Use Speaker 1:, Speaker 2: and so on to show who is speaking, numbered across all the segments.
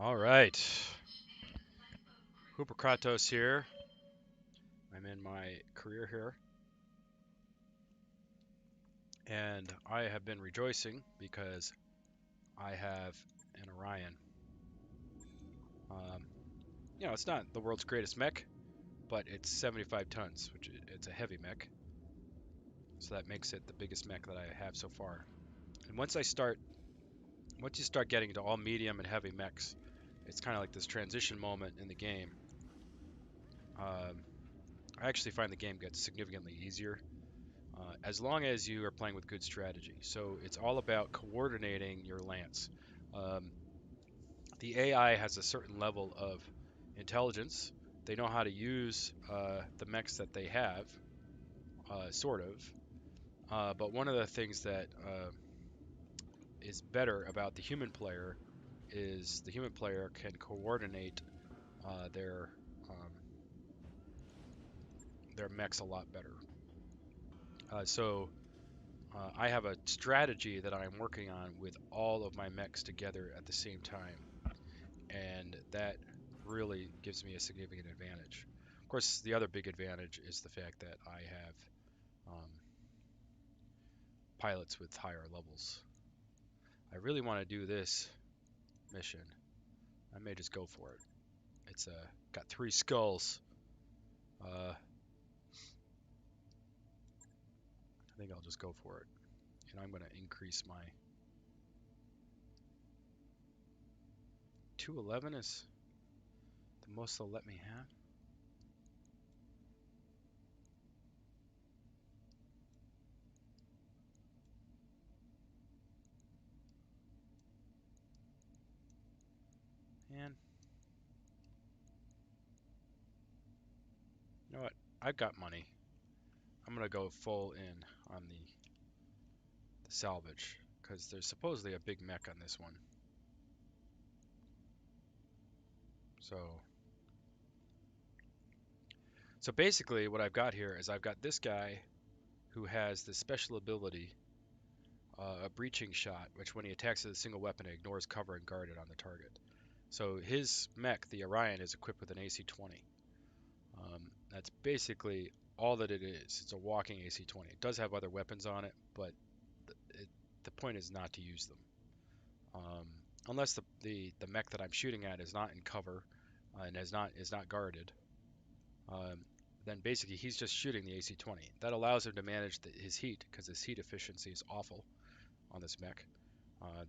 Speaker 1: All right, Hooper Kratos here. I'm in my career here, and I have been rejoicing because I have an Orion. Um, it's not the world's greatest mech, but it's 75 tons, which it's a heavy mech, so that makes it the biggest mech that I have so far. And once you start getting to all medium and heavy mechs, it's kind of like this transition moment in the game. Um, I actually find the game gets significantly easier as long as you are playing with good strategy. So it's all about coordinating your lance. Um, the AI has a certain level of intelligence. They know how to use the mechs that they have, sort of. But one of the things that is better about the human player is the human player can coordinate their their mechs a lot better. So I have a strategy that I'm working on with all of my mechs together at the same time, and that really gives me a significant advantage. Of course, the other big advantage is the fact that I have um, pilots with higher levels. I really want to do this mission. I may just go for it. It's got 3 skulls. I think I'll just go for it, and I'm going to increase my 211 is the most they'll let me have. And you know what? I've got money. I'm gonna go full in on the salvage because there's supposedly a big mech on this one. So so basically what I've got here is I've got this guy who has this special ability, a breaching shot, which when he attacks with a single weapon it ignores cover and guarded on the target. So his mech, the Orion, is equipped with an AC-20. That's basically all that it is. It's a walking AC-20. It does have other weapons on it, but the point is not to use them. Um, Unless the mech that I'm shooting at is not in cover and is not guarded, um, then basically he's just shooting the AC-20. That allows him to manage his heat because his heat efficiency is awful on this mech.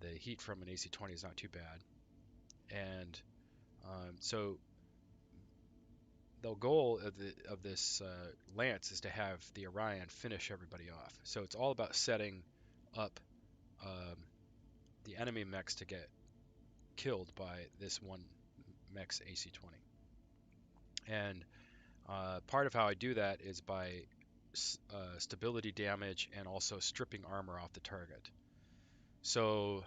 Speaker 1: The heat from an AC-20 is not too bad, and so the goal of this lance is to have the Orion finish everybody off. So it's all about setting up um, the enemy mechs to get killed by this one mech's AC-20. And part of how I do that is by stability damage and also stripping armor off the target. So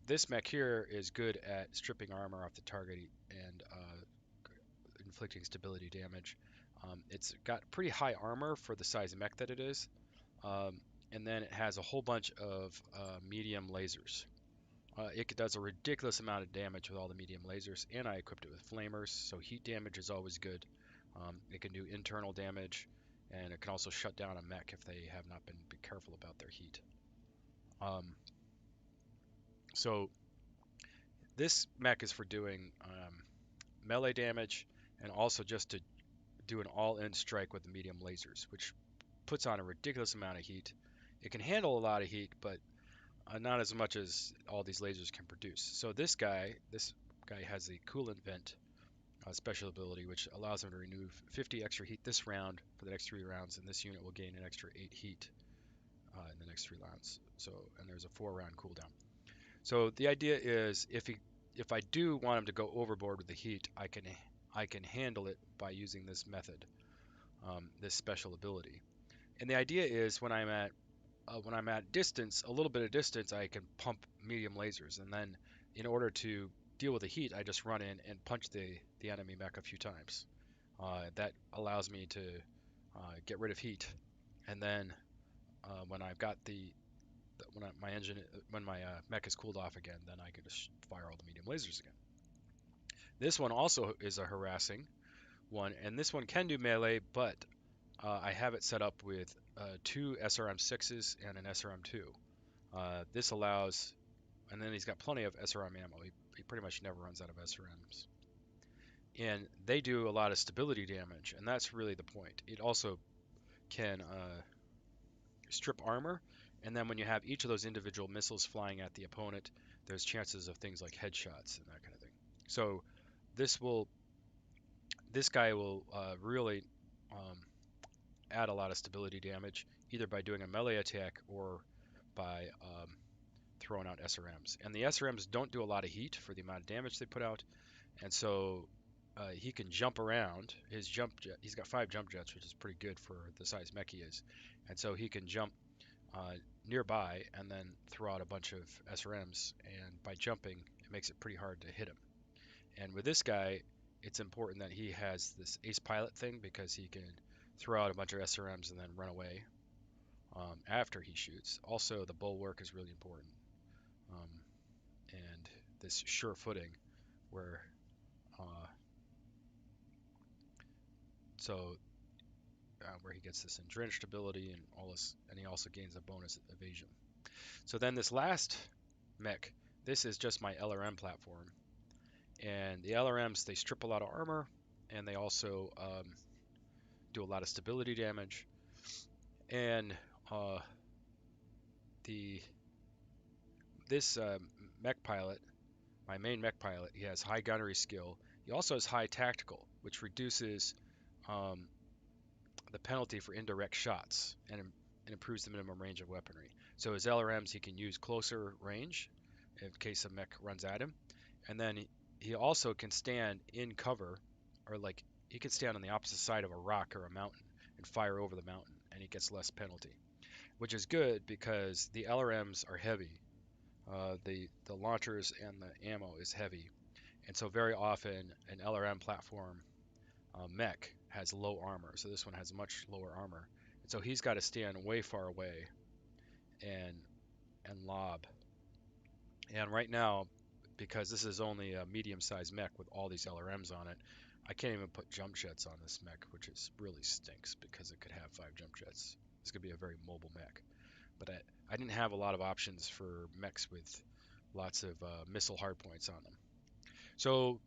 Speaker 1: this mech here is good at stripping armor off the target and inflicting stability damage. It's got pretty high armor for the size mech that it is, um, and then it has a whole bunch of medium lasers. It does a ridiculous amount of damage with all the medium lasers, and I equipped it with flamers, so heat damage is always good. It can do internal damage, and it can also shut down a mech if they have not been careful about their heat. Um, so this mech is for doing melee damage, and also just to do an all-in strike with the medium lasers, which puts on a ridiculous amount of heat. It can handle a lot of heat, but not as much as all these lasers can produce. So this guy has the coolant vent special ability, which allows him to remove 50 extra heat this round for the next 3 rounds, and this unit will gain an extra 8 heat in the next 3 rounds. So, and there's a 4 round cooldown. So the idea is if I do want him to go overboard with the heat, I can handle it by using this method, this special ability. And the idea is when I'm at distance, a little bit of distance, I can pump medium lasers, and then in order to deal with the heat, I just run in and punch the enemy mech a few times. That allows me to get rid of heat, and then when I've got when my mech is cooled off again, then I can just fire all the medium lasers again. This one also is a harassing one, and this one can do melee, but I have it set up with two SRM6s and an SRM2. This allows, and then he's got plenty of SRM ammo. He pretty much never runs out of SRMs. And they do a lot of stability damage, and that's really the point. It also can strip armor, and then when you have each of those individual missiles flying at the opponent, there's chances of things like headshots and that kind of thing. So this will, this guy will really um, add a lot of stability damage, either by doing a melee attack or by throwing out SRMs. And the SRMs don't do a lot of heat for the amount of damage they put out, and so he can jump around. His jump jet, he's got 5 jump jets, which is pretty good for the size mech he is, and so he can jump nearby and then throw out a bunch of SRMs. And by jumping, it makes it pretty hard to hit him. And with this guy, it's important that he has this ace pilot thing because he can throw out a bunch of SRMs and then run away after he shoots. Also, the bulwark is really important, um, and this sure footing where uh, so where he gets this entrenched ability and all this, and he also gains a bonus evasion. So then this last mech, this is just my LRM platform, and the LRMs, they strip a lot of armor, and they also do a lot of stability damage. And uh, the this mech pilot, my main mech pilot, he has high gunnery skill. He also has high tactical, which reduces um, the penalty for indirect shots and improves the minimum range of weaponry. So his LRMs he can use closer range in case a mech runs at him, and then he also can stand in cover, or like he can stand on the opposite side of a rock or a mountain and fire over the mountain, and he gets less penalty, which is good because the LRMs are heavy. The launchers and the ammo is heavy, and so very often an LRM platform mech has low armor, so this one has much lower armor, and so he's got to stand way far away and lob. And right now, because this is only a medium-sized mech with all these LRMs on it, I can't even put jump jets on this mech, which is really stinks because it could have 5 jump jets. It's gonna be a very mobile mech. But I didn't have a lot of options for mechs with lots of missile hardpoints on them. So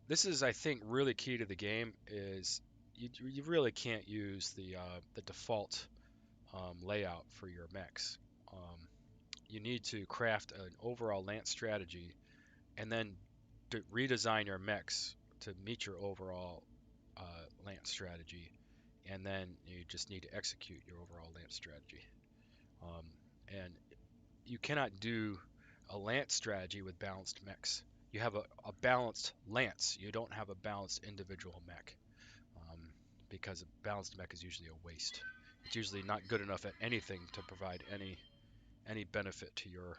Speaker 1: this is, I think, really key to the game is you really can't use the default layout for your mechs. You need to craft an overall lance strategy and then to redesign your mechs to meet your overall lance strategy, and then you just need to execute your overall lance strategy. Um, and you cannot do a lance strategy with balanced mechs. You have a balanced lance. You don't have a balanced individual mech, um, because a balanced mech is usually a waste. It's usually not good enough at anything to provide any benefit to your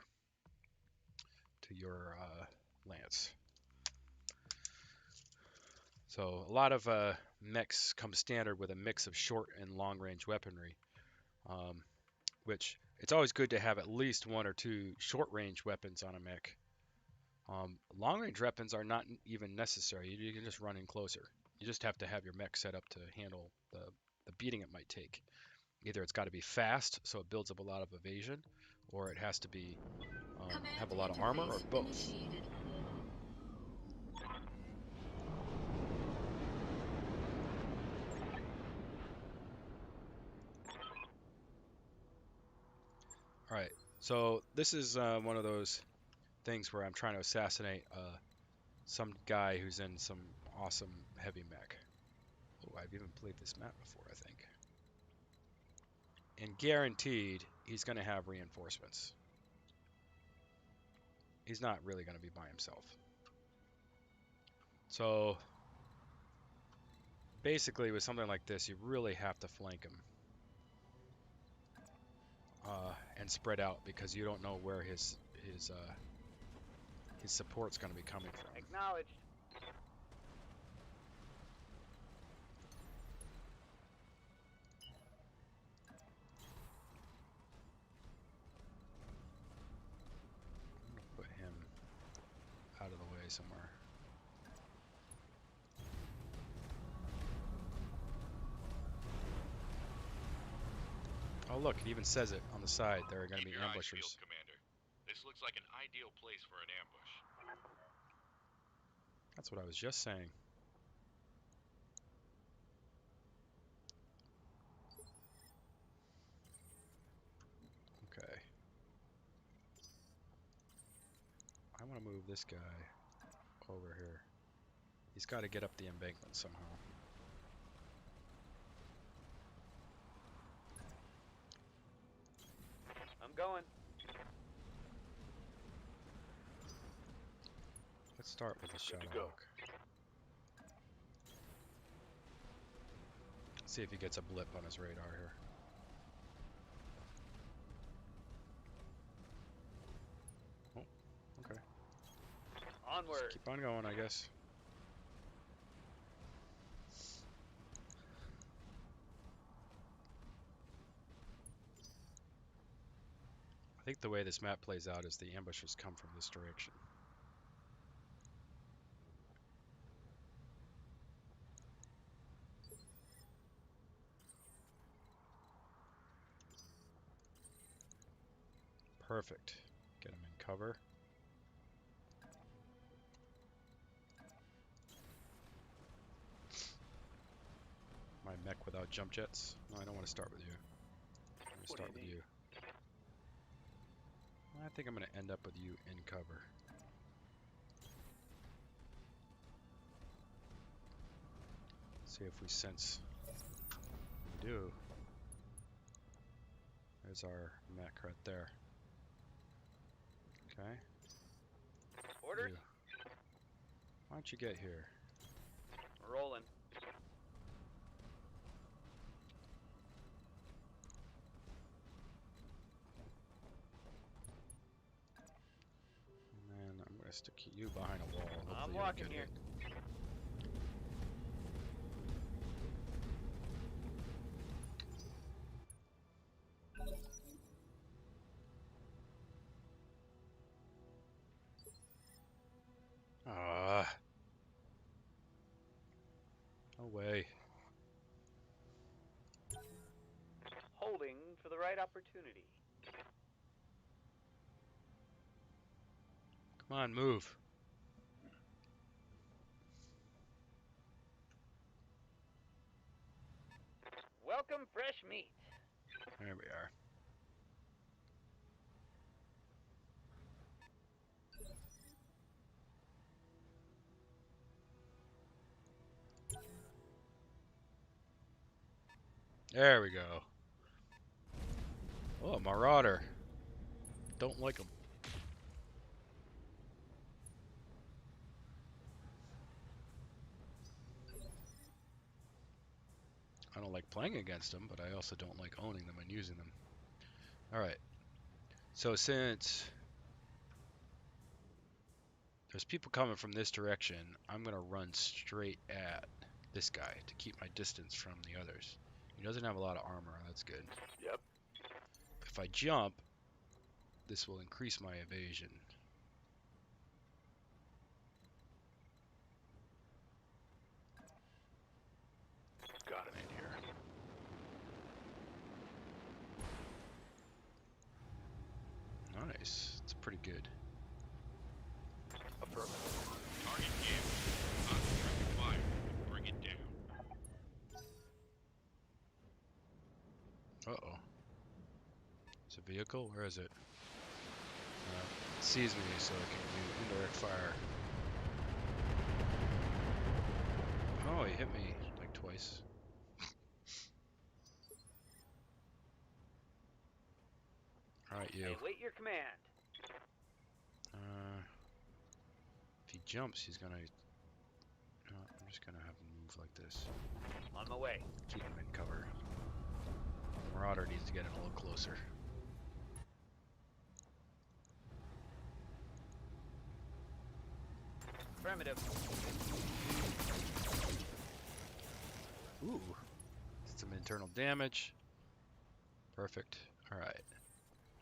Speaker 1: lance. So a lot of mechs come standard with a mix of short and long range weaponry, um, which it's always good to have at least 1 or 2 short range weapons on a mech. Long range weapons are not even necessary. You can just run in closer. You just have to have your mech set up to handle the beating it might take. Either it's got to be fast, so it builds up a lot of evasion, or it has to be have a lot of armor, or both. All right, so this is one of those things where I'm trying to assassinate some guy who's in some awesome heavy mech. Oh, I've even played this map before, I think. And guaranteed, he's going to have reinforcements. He's not really going to be by himself. So basically, with something like this, you really have to flank him and spread out because you don't know where his support's going to be coming from.
Speaker 2: Acknowledged.
Speaker 1: I'm going to put him out of the way somewhere. Oh look, it even says it on the side. There are going to
Speaker 2: Keep
Speaker 1: be
Speaker 2: your eyes
Speaker 1: ambushers.
Speaker 2: peeled, Commander. This looks like an ideal place for an ambush.
Speaker 1: That's what I was just saying. Okay. I want to move this guy over here. He's got to get up the embankment somehow.
Speaker 3: I'm going.
Speaker 1: Let's start with the
Speaker 2: Good to go.
Speaker 1: Shadowhawk. See if he gets a blip on his radar here. Oh, okay.
Speaker 3: Onward.
Speaker 1: Just keep on going, I guess. I think the way this map plays out is the ambushers come from this direction. Perfect. Get him in cover. My mech without jump jets? No, I don't want to start with you. I'm going to start with you. I think I'm going to end up with you in cover. See if we sense. We do. There's our mech right there. Okay.
Speaker 3: Orders?
Speaker 1: You. Why don't you get here?
Speaker 3: Rolling.
Speaker 1: And then I'm going to stick you behind a wall. Hopefully
Speaker 3: I'm
Speaker 1: you don't
Speaker 3: walking
Speaker 1: get
Speaker 3: here.
Speaker 1: hit. Ah. No way.
Speaker 3: Holding for the right opportunity.
Speaker 1: Come on, move.
Speaker 3: Welcome fresh meat.
Speaker 1: There we are. There we go. Oh, Marauder. Don't like him. I don't like playing against them, but I also don't like owning them and using them. Alright. So since there's people coming from this direction, I'm going to run straight at this guy to keep my distance from the others. He doesn't have a lot of armor. That's good.
Speaker 2: Yep.
Speaker 1: If I jump, this will increase my evasion.
Speaker 2: Got him in here.
Speaker 1: Nice. It's pretty good.
Speaker 2: Affirmative. Target jammed. Concentrated fire. Bring it down.
Speaker 1: Uh-oh. It's a vehicle? Where is it? It sees me, so it can do indirect fire. Oh, he hit me like twice. Alright, you.
Speaker 3: I wait your command.
Speaker 1: If he jumps, he's gonna... No, I'm just gonna have him move like this.
Speaker 3: On my way.
Speaker 1: Keep him in cover. Marauder needs to get in a little closer.
Speaker 3: Affirmative.
Speaker 1: Ooh. Some internal damage. Perfect. Alright.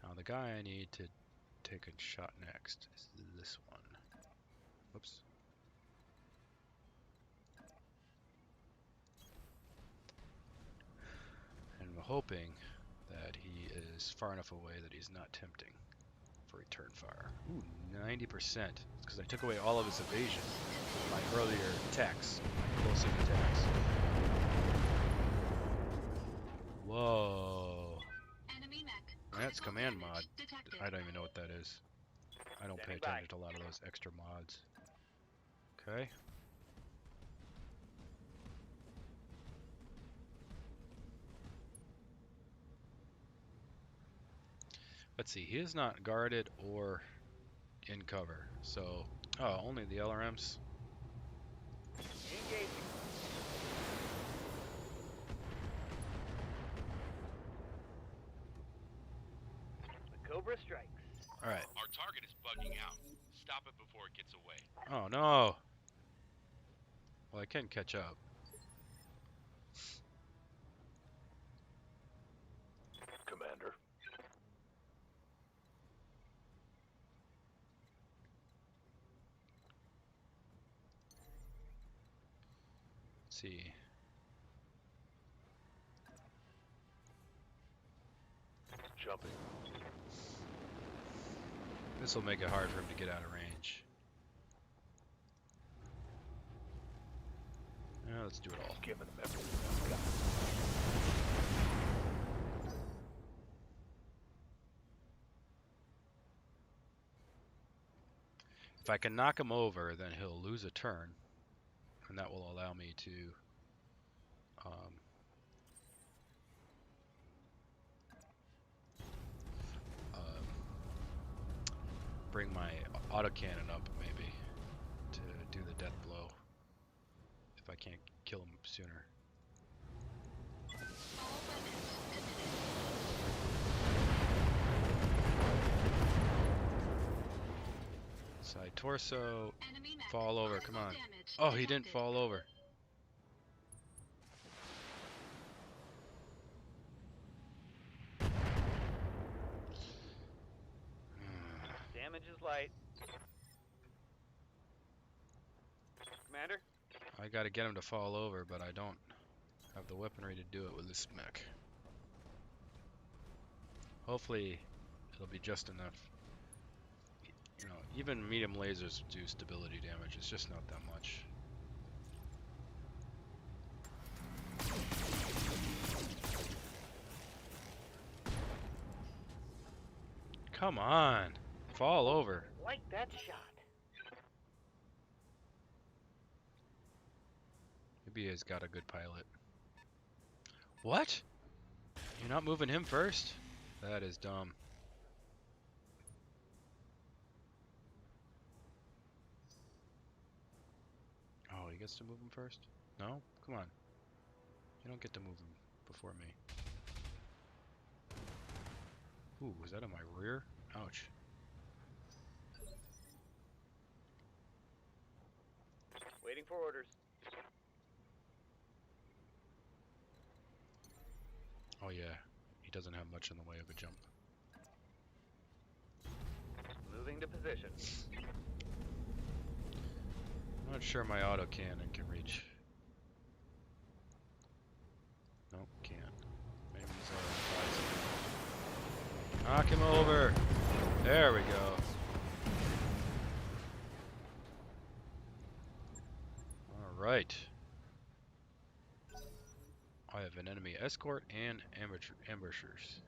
Speaker 1: Now the guy I need to take a shot next is this one. Whoops. And I'm hoping that he is far enough away that he's not tempting for return fire. Ooh, 90%. It's because I took away all of his evasion with my earlier attacks, my close-in attacks. Whoa. That's command mod. I don't even know what that is. I don't pay attention to a lot of those extra mods. Okay. Let's see, he is not guarded or in cover, so... Oh, only the LRMs?
Speaker 3: Engaging. The Cobra strikes.
Speaker 1: Alright.
Speaker 2: Our target is bugging out. Stop it before it gets away.
Speaker 1: Oh no! Well, I can catch up.
Speaker 4: Commander.
Speaker 1: Let's see.
Speaker 4: Jumping.
Speaker 1: This will make it hard for him to get out of range. Yeah, let's do it all.
Speaker 4: Giving them everything I've got.
Speaker 1: If I can knock him over, then he'll lose a turn, and that will allow me to bring my autocannon up, maybe, to do the death blow, if I can't kill him sooner. Side torso, fall over, come on. Oh, he didn't fall over.
Speaker 3: Damage is light. Commander?
Speaker 1: I gotta get him to fall over, but I don't have the weaponry to do it with this mech. Hopefully, it'll be just enough. You know, even medium lasers do stability damage, it's just not that much. Come on! Fall over.
Speaker 3: Like that shot.
Speaker 1: Maybe he's got a good pilot. What? You're not moving him first? That is dumb. Oh, he gets to move him first? No? Come on. You don't get to move him before me. Ooh, was that in my rear? Ouch.
Speaker 3: Waiting for orders.
Speaker 1: Oh yeah, he doesn't have much in the way of a jump.
Speaker 3: Moving to position.
Speaker 1: I'm not sure my autocannon can reach. Nope, can't. Maybe he's already Knock him over! There we go. Alright. I have an enemy escort and ambushers.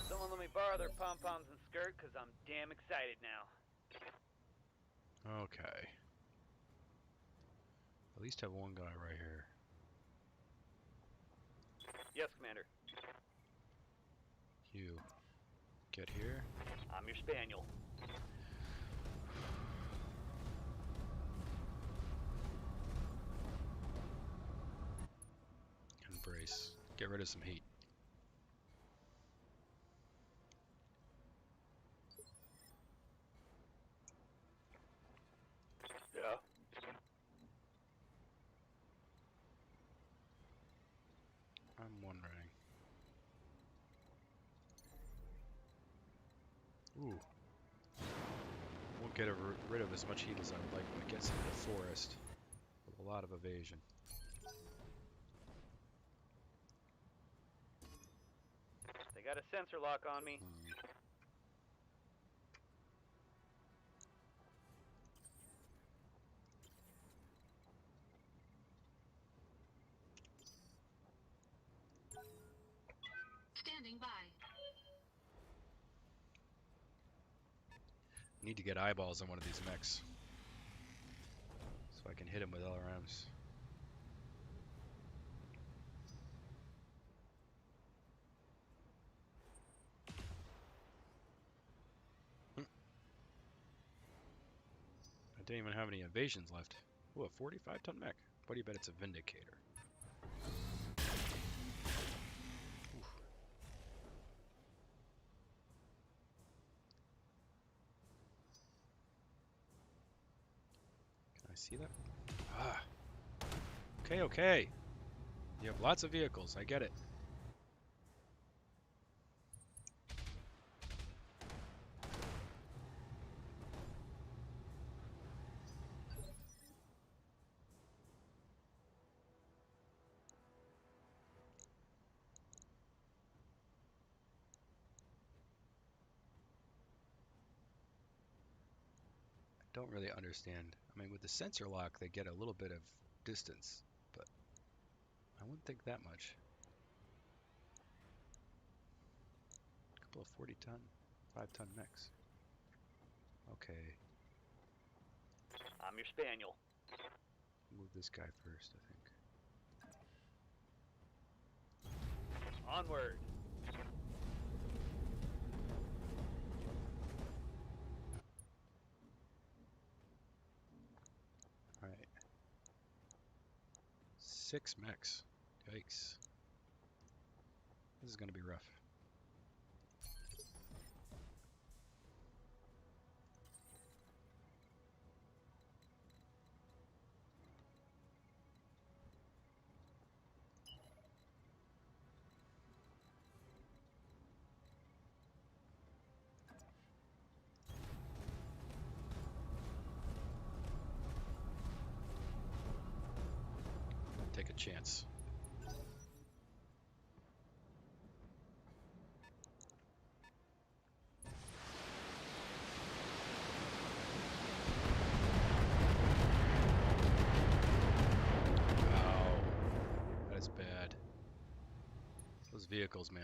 Speaker 3: Someone let me borrow their pom-poms and skirt, because I'm damn excited now.
Speaker 1: Okay. At least have one guy right here.
Speaker 3: Yes, Commander.
Speaker 1: You get here.
Speaker 3: I'm your spaniel.
Speaker 1: Embrace. Get rid of some heat.
Speaker 4: Yeah.
Speaker 1: I'm wondering. Ooh. Won't get rid of as much heat as I would like when it gets into the forest. With a lot of evasion.
Speaker 3: They got a sensor lock on me.
Speaker 5: Standing by.
Speaker 1: Need to get eyeballs on one of these mechs so I can hit him with LRMs. I didn't even have any evasions left. Ooh, a 45-ton mech. What do you bet it's a Vindicator? Oof. Can I see that? Ah. Okay, okay. You have lots of vehicles. I get it. Don't really understand. I mean, with the sensor lock, they get a little bit of distance, but I wouldn't think that much. A couple of 40-ton, 5-ton mechs. Okay,
Speaker 3: I'm your spaniel.
Speaker 1: move this guy first, I think.
Speaker 3: Onward.
Speaker 1: All right. 6 mechs. Yikes. This is going to be rough. Take a chance. Ow. That is bad. Those vehicles, man.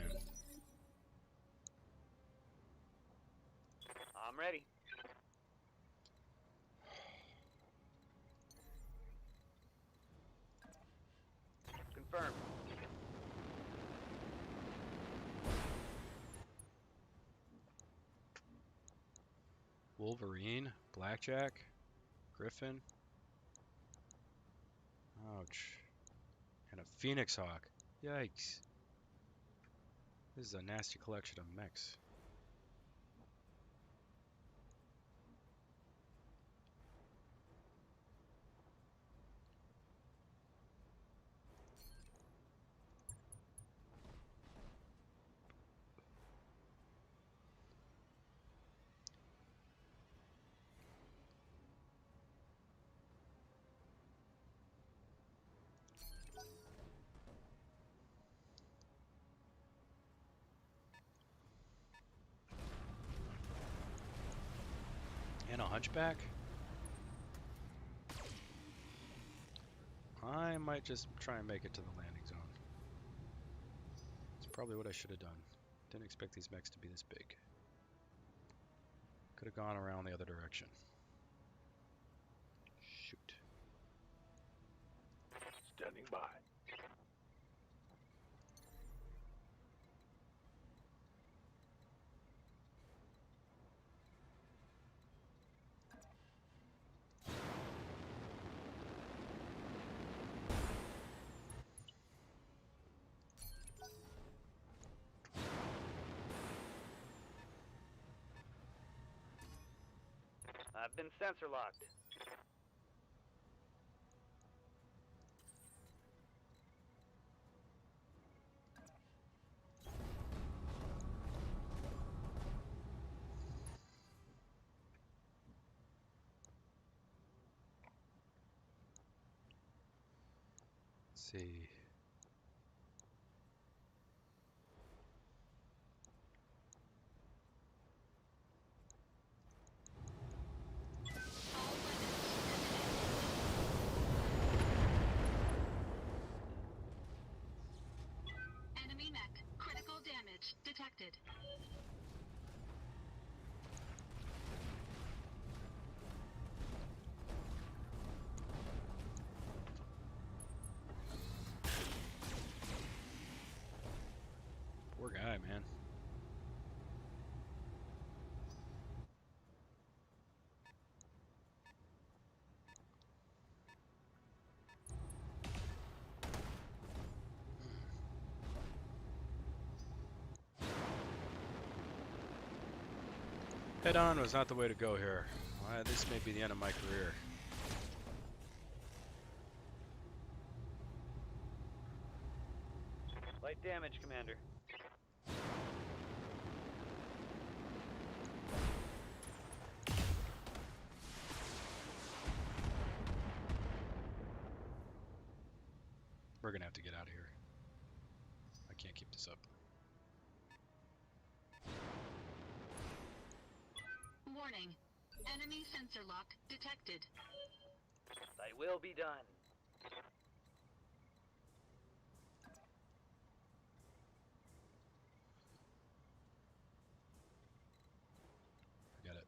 Speaker 3: I'm ready. Confirmed.
Speaker 1: Wolverine, Blackjack, Griffin. Ouch. And a Phoenix Hawk. Yikes. This is a nasty collection of mechs. And a Hunchback? I might just try and make it to the landing zone. It's probably what I should have done. Didn't expect these mechs to be this big. Could have gone around the other direction. Shoot.
Speaker 4: Standing by.
Speaker 3: I've been sensor locked.
Speaker 1: Let's see.
Speaker 5: detected.
Speaker 1: Poor guy, man. Head on was not the way to go here. Well, this may be the end of my career.
Speaker 3: Light damage, Commander.
Speaker 1: We're gonna have to get out of here. I can't keep this up.
Speaker 5: Warning. Enemy sensor lock detected.
Speaker 3: Thy will be done.
Speaker 1: Forget it.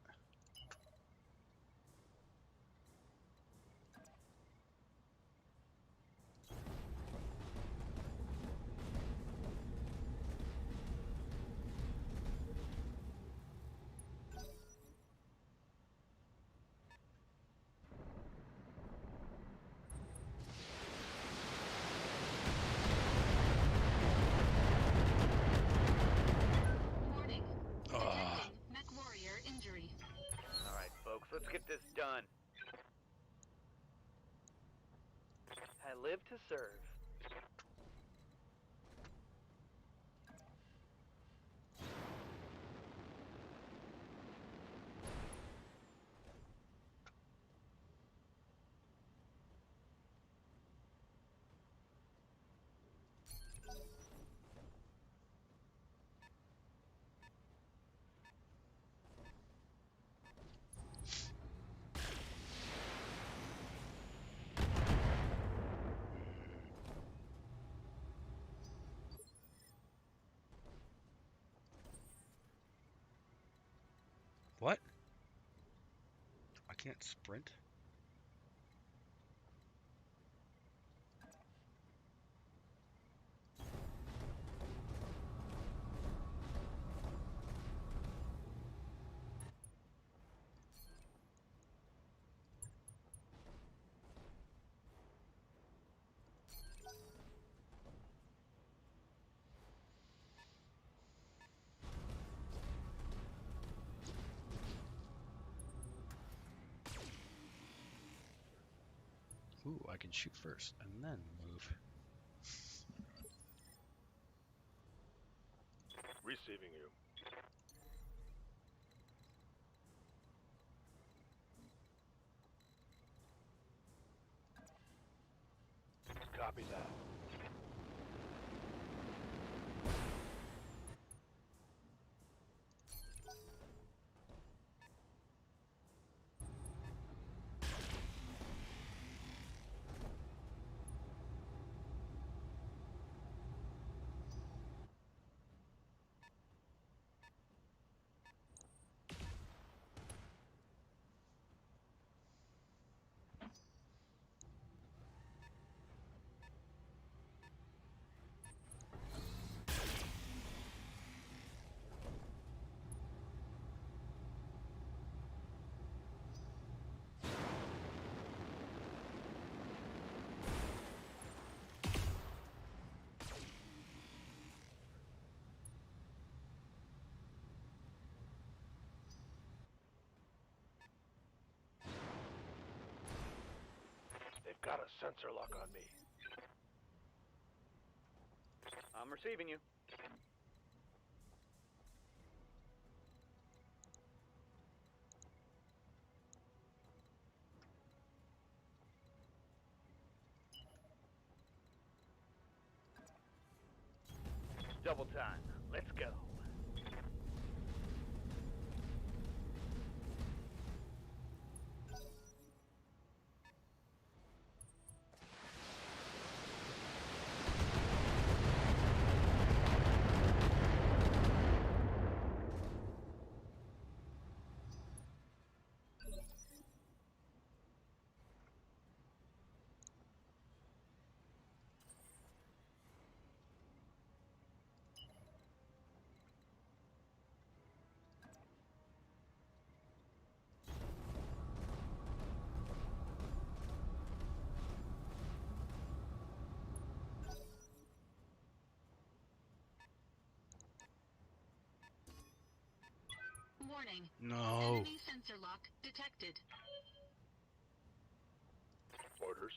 Speaker 5: Warning.
Speaker 1: Ah.
Speaker 5: Detecting mech warrior injury.
Speaker 3: Alright, folks, let's get this done. I live to serve.
Speaker 1: What? I can't sprint? Ooh, I can shoot first and then move.
Speaker 4: Receiving you. Copy that. They've got a sensor lock on me.
Speaker 3: I'm receiving you. Double time. Let's go.
Speaker 5: Warning.
Speaker 1: No.
Speaker 5: Enemy sensor lock detected.
Speaker 4: Orders.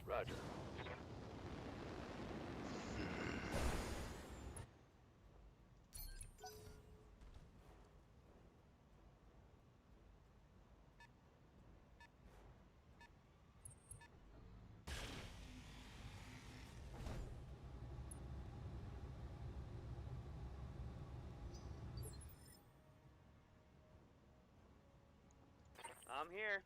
Speaker 4: Roger.
Speaker 3: I'm here.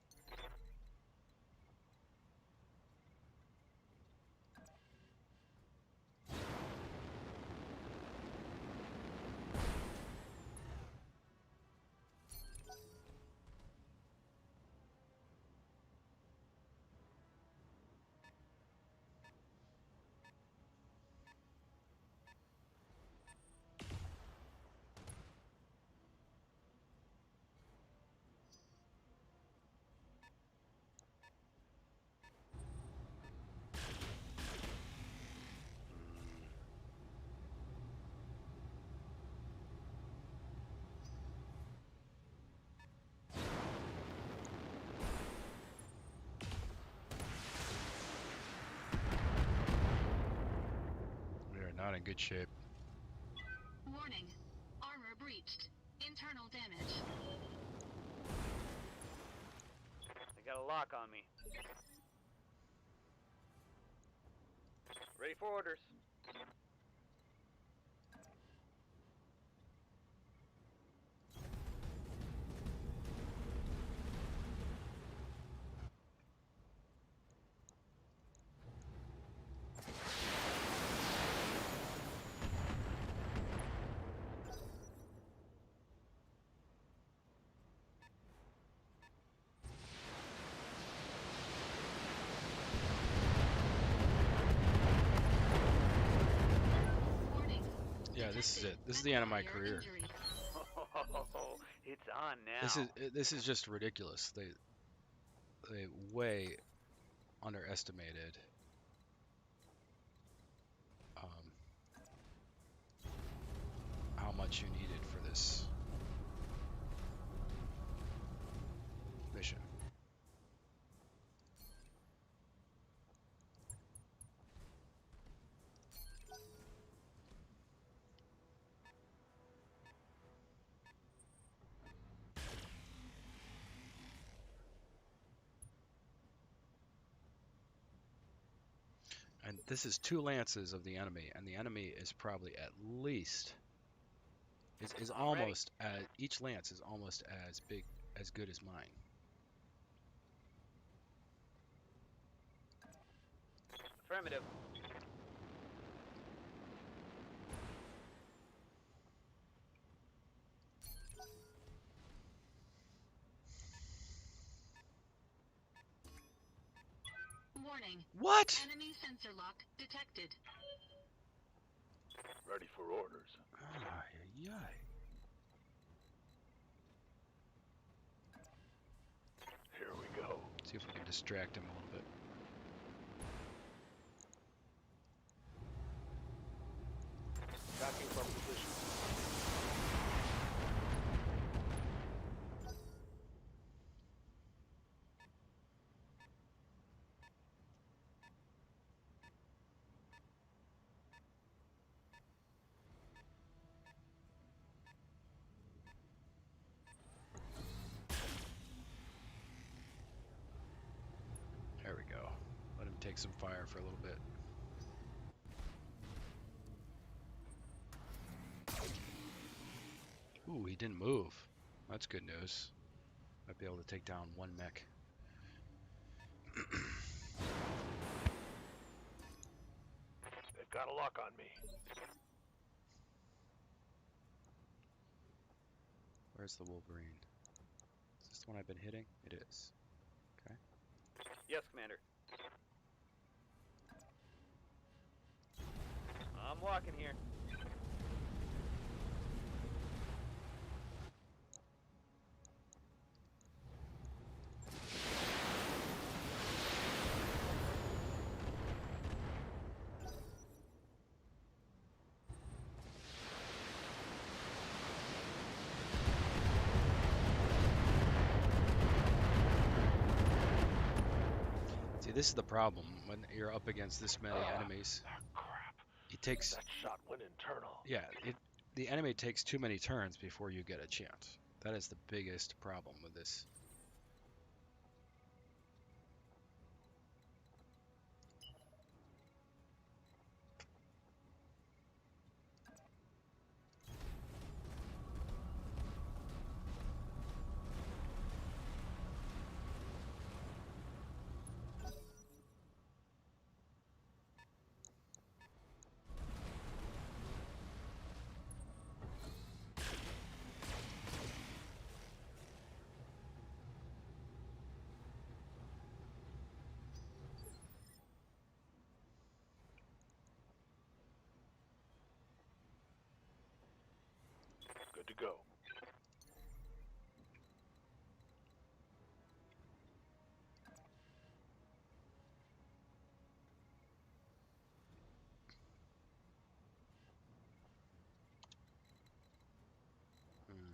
Speaker 1: We are not in good shape.
Speaker 5: Warning. Armor breached. Internal damage.
Speaker 3: They got a lock on me. Ready for orders.
Speaker 5: Warning.
Speaker 1: Yeah, this is
Speaker 5: Detected
Speaker 1: it. This is the end of my
Speaker 5: metal
Speaker 1: career.
Speaker 5: injury.
Speaker 3: Oh, it's on now.
Speaker 1: This is just ridiculous. They way underestimated um, how much you needed for this mission. And this is 2 lances of the enemy, and the enemy is probably at least is
Speaker 3: I'm ready.
Speaker 1: almost each lance is almost as big as good as mine.
Speaker 3: Affirmative.
Speaker 5: Warning.
Speaker 1: What?
Speaker 5: Enemy sensor lock detected.
Speaker 4: Ready for orders.
Speaker 1: Ay, ay, ay.
Speaker 4: Here we go.
Speaker 1: See if we can distract him a little bit.
Speaker 4: Tracking from position.
Speaker 1: There we go. Let him take some fire for a little bit. Ooh, he didn't move. That's good news. Might be able to take down 1 mech.
Speaker 4: They've got a lock on me.
Speaker 1: Where's the Wolverine? Is this the one I've been hitting? It is. Okay.
Speaker 3: Yes, Commander. I'm walking here.
Speaker 1: this is the problem when you're up against this many enemies.
Speaker 4: Ah, crap.
Speaker 1: It takes,
Speaker 4: That shot went internal.
Speaker 1: yeah, the enemy takes too many turns before you get a chance. That is the biggest problem with this.
Speaker 4: Good to go.
Speaker 1: Hmm.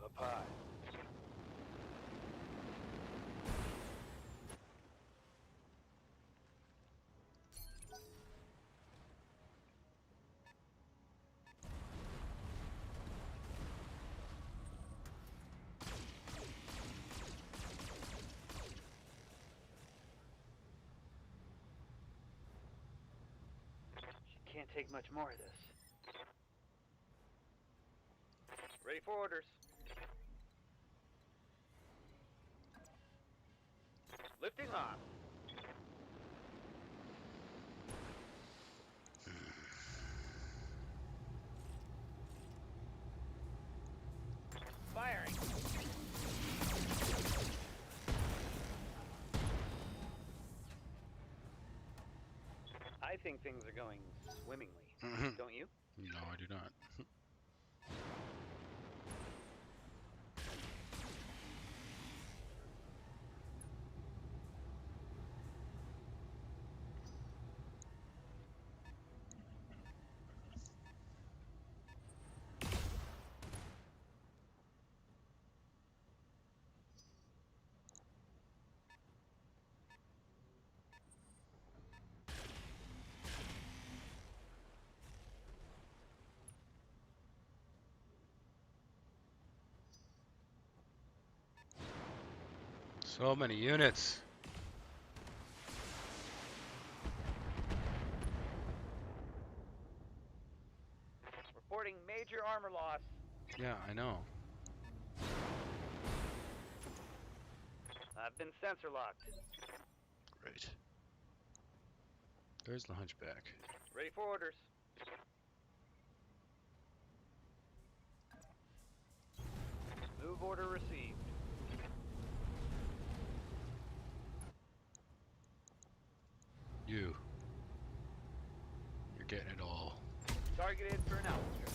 Speaker 4: Up high.
Speaker 3: She can't take much more of this. Ready for orders. Lifting off. Firing. I think things are going swimmingly. Don't you?
Speaker 1: No, I do not. So many units.
Speaker 3: Reporting major armor loss.
Speaker 1: Yeah, I know.
Speaker 3: I've been sensor locked.
Speaker 1: Great. There's the hunchback.
Speaker 3: Ready for orders. Move order received.
Speaker 1: You're getting it all.
Speaker 3: Targeted for an outstrip.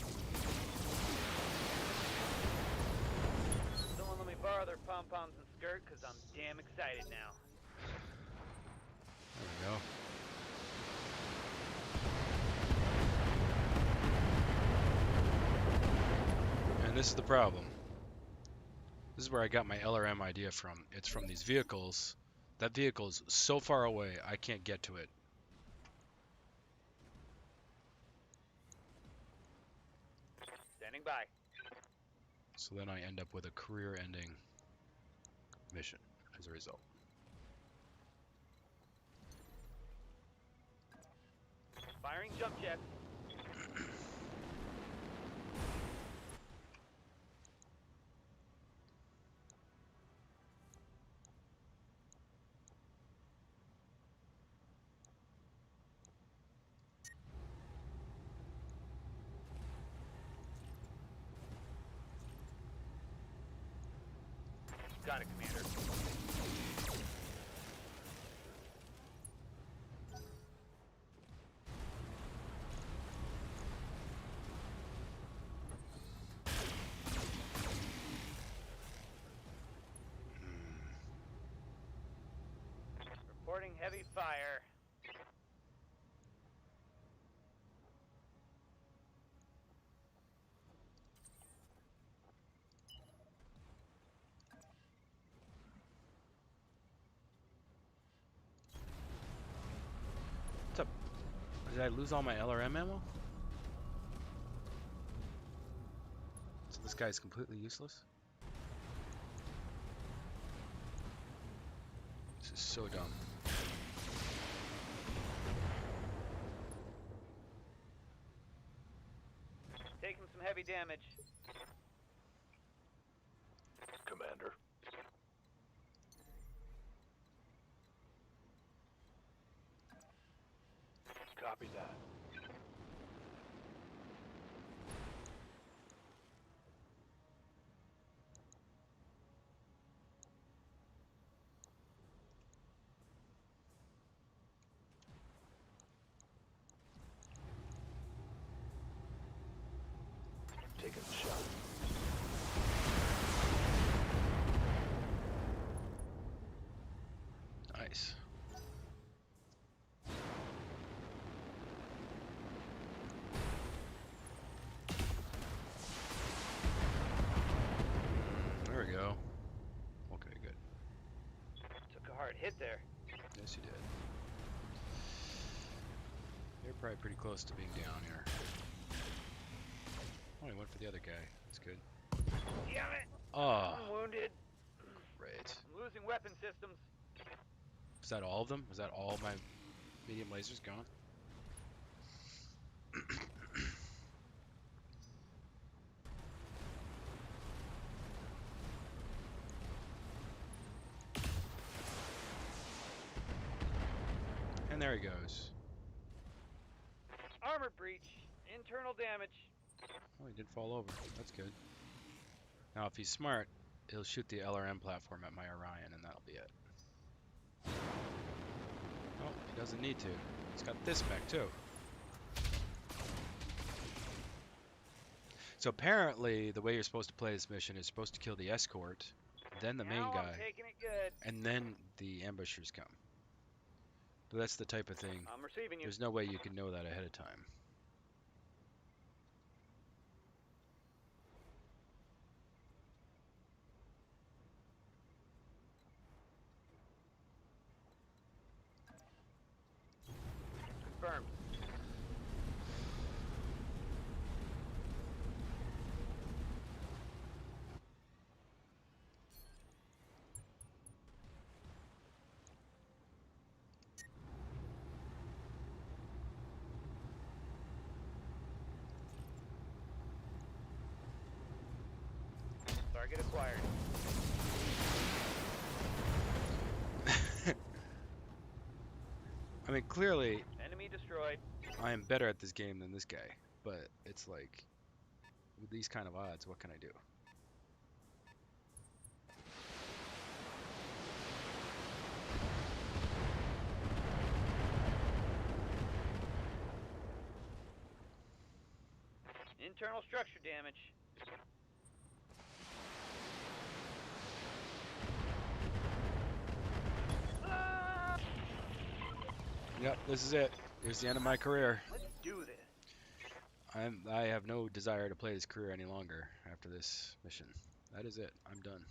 Speaker 3: Someone let me borrow their pom-poms and skirt, because I'm damn excited now.
Speaker 1: There we go. And this is the problem. This is where I got my LRM idea from. It's from these vehicles. That vehicle's so far away, I can't get to it.
Speaker 3: Standing by.
Speaker 1: So then I end up with a career-ending mission as a result.
Speaker 3: Firing jump jets. Got it, Commander. Reporting heavy fire.
Speaker 1: the... Did I lose all my LRM ammo? So this guy's completely useless? This is so dumb.
Speaker 3: Taking some heavy damage.
Speaker 4: Commander. Copy that. Taking the shot.
Speaker 1: Nice. There we go. Okay, good.
Speaker 3: Took a hard hit there.
Speaker 1: Yes, you did. You're probably pretty close to being down here. Oh, he went for the other guy. That's good.
Speaker 3: Damn it!
Speaker 1: Oh,
Speaker 3: I'm wounded.
Speaker 1: great.
Speaker 3: I'm losing weapon systems.
Speaker 1: Was that all of them? Was that all my medium lasers gone? And there he goes.
Speaker 3: Armor breach. Internal damage.
Speaker 1: Oh, he did fall over. That's good. Now, if he's smart, he'll shoot the LRM platform at my Orion, and that'll be it. Oh, he doesn't need to. He's got this mech, too. So apparently, the way you're supposed to play this mission is supposed to kill the escort, then the main
Speaker 3: Now
Speaker 1: guy,
Speaker 3: I'm taking it good.
Speaker 1: and then the ambushers come. But that's the type of thing.
Speaker 3: I'm receiving you.
Speaker 1: There's no way you can know that ahead of time.
Speaker 3: Confirmed. Target acquired.
Speaker 1: I mean, clearly,
Speaker 3: Enemy destroyed.
Speaker 1: I am better at this game than this guy, but it's like, with these kind of odds, what can I do?
Speaker 3: Internal structure damage. Ah!
Speaker 1: Yep, this is it. Here's the end of my career.
Speaker 3: Let's do this.
Speaker 1: I have no desire to play this career any longer after this mission. That is it. I'm done.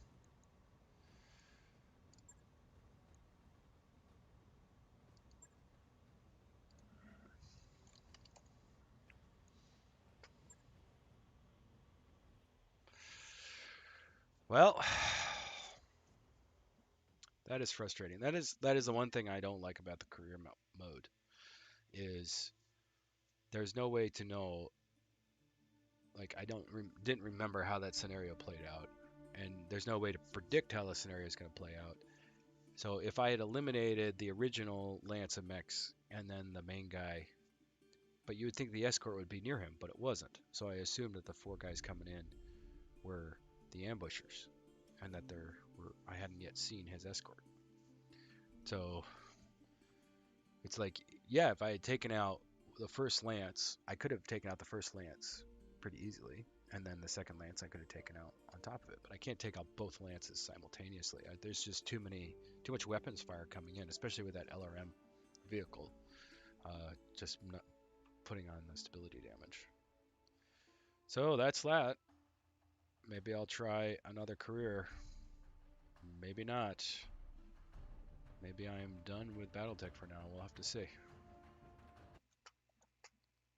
Speaker 1: Well, that is frustrating. That is the one thing I don't like about the career mode is there's no way to know. Like I didn't remember how that scenario played out, and there's no way to predict how the scenario is going to play out. So if I had eliminated the original Lance of Mechs and then the main guy, but you would think the escort would be near him, but it wasn't. So I assumed that the four guys coming in were the ambushers, and that I hadn't yet seen his escort. So it's like, yeah, if I had taken out the first Lance, I could have taken out the first Lance pretty easily, and then the second Lance I could have taken out on top of it. But I can't take out both Lances simultaneously. There's just too much weapons fire coming in, especially with that LRM vehicle, just not putting on the stability damage. So that's that. Maybe I'll try another career. Maybe not. Maybe I'm done with Battletech for now. We'll have to see.